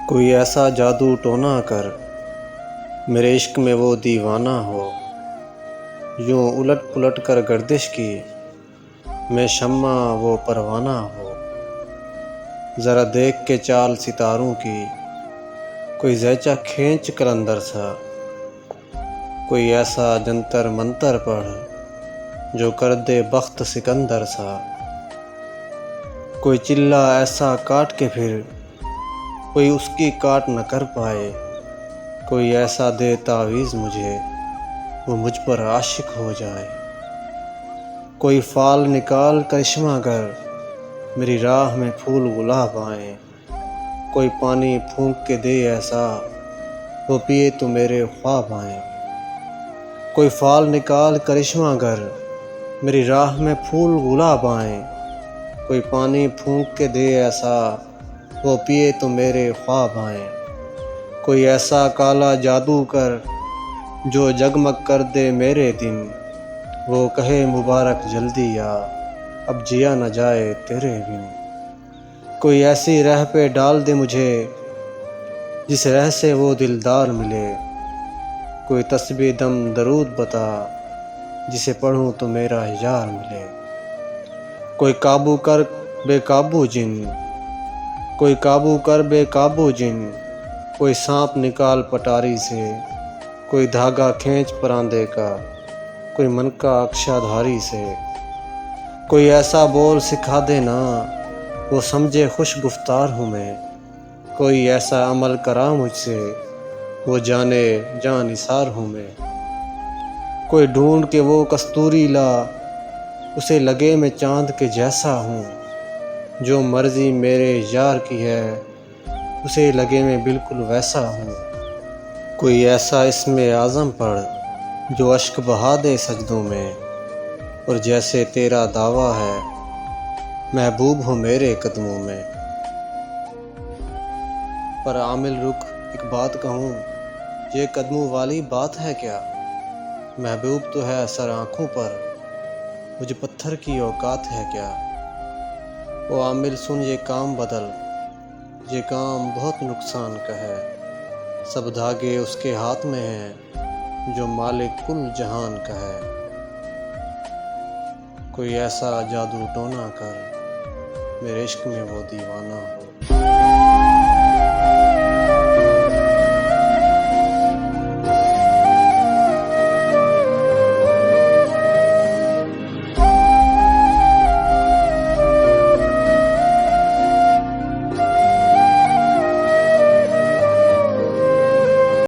कोई ऐसा जादू टोना कर मेरे इश्क में वो दीवाना हो। यूं उलट पुलट कर गर्दिश की मैं शम्मा वो परवाना हो। ज़रा देख के चाल सितारों की कोई ज़ैचा खींच कलंदर सा। कोई ऐसा जंतर मंतर पढ़ जो कर दे बख्त सिकंदर सा। कोई चिल्ला ऐसा काट के फिर कोई उसकी काट न कर पाए। कोई ऐसा दे तावीज़ मुझे वो मुझ पर आशिक हो जाए। कोई फाल निकाल करिश्मा कर मेरी राह में फूल गुलाब आए। कोई पानी फूंक के दे ऐसा वो पिए तो मेरे ख्वाब आए। कोई फाल निकाल करिश्मा कर मेरी राह में फूल गुलाब आए। कोई पानी फूंक के दे ऐसा वो पिए तो मेरे ख्वाब आए। कोई ऐसा काला जादू कर जो जगमग कर दे मेरे दिन। वो कहे मुबारक जल्दी आ अब जिया न जाए तेरे बिन। कोई ऐसी राह पे डाल दे मुझे जिस राह से वो दिलदार मिले। कोई तस्बीह दम दरूद बता जिसे पढ़ूं तो मेरा हिजार मिले। कोई काबू कर बेकाबू जिन कोई काबू कर बेकाबू जिन। कोई सांप निकाल पटारी से कोई धागा खींच परांदे का। कोई मन का अक्षाधारी से कोई ऐसा बोल सिखा देना वो समझे खुश गुफ्तार हूँ मैं। कोई ऐसा अमल करा मुझसे वो जाने जान निसार हूँ मैं। कोई ढूंढ के वो कस्तूरी ला उसे लगे मैं चांद के जैसा हूँ। जो मर्जी मेरे यार की है उसे लगे मैं बिल्कुल वैसा हूँ। कोई ऐसा इसमें आज़म पढ़ जो अश्क बहा दे सजदों में। और जैसे तेरा दावा है महबूब हो मेरे कदमों में। पर आमिल रुक एक बात कहूँ ये कदमों वाली बात है क्या। महबूब तो है सर आँखों पर मुझे पत्थर की औकात है क्या। ओ आमिल सुन ये काम बदल ये काम बहुत नुकसान का है। सब धागे उसके हाथ में हैं जो मालिक कुल जहान का है। कोई ऐसा जादू टोना कर मेरे इश्क में वो दीवाना हो।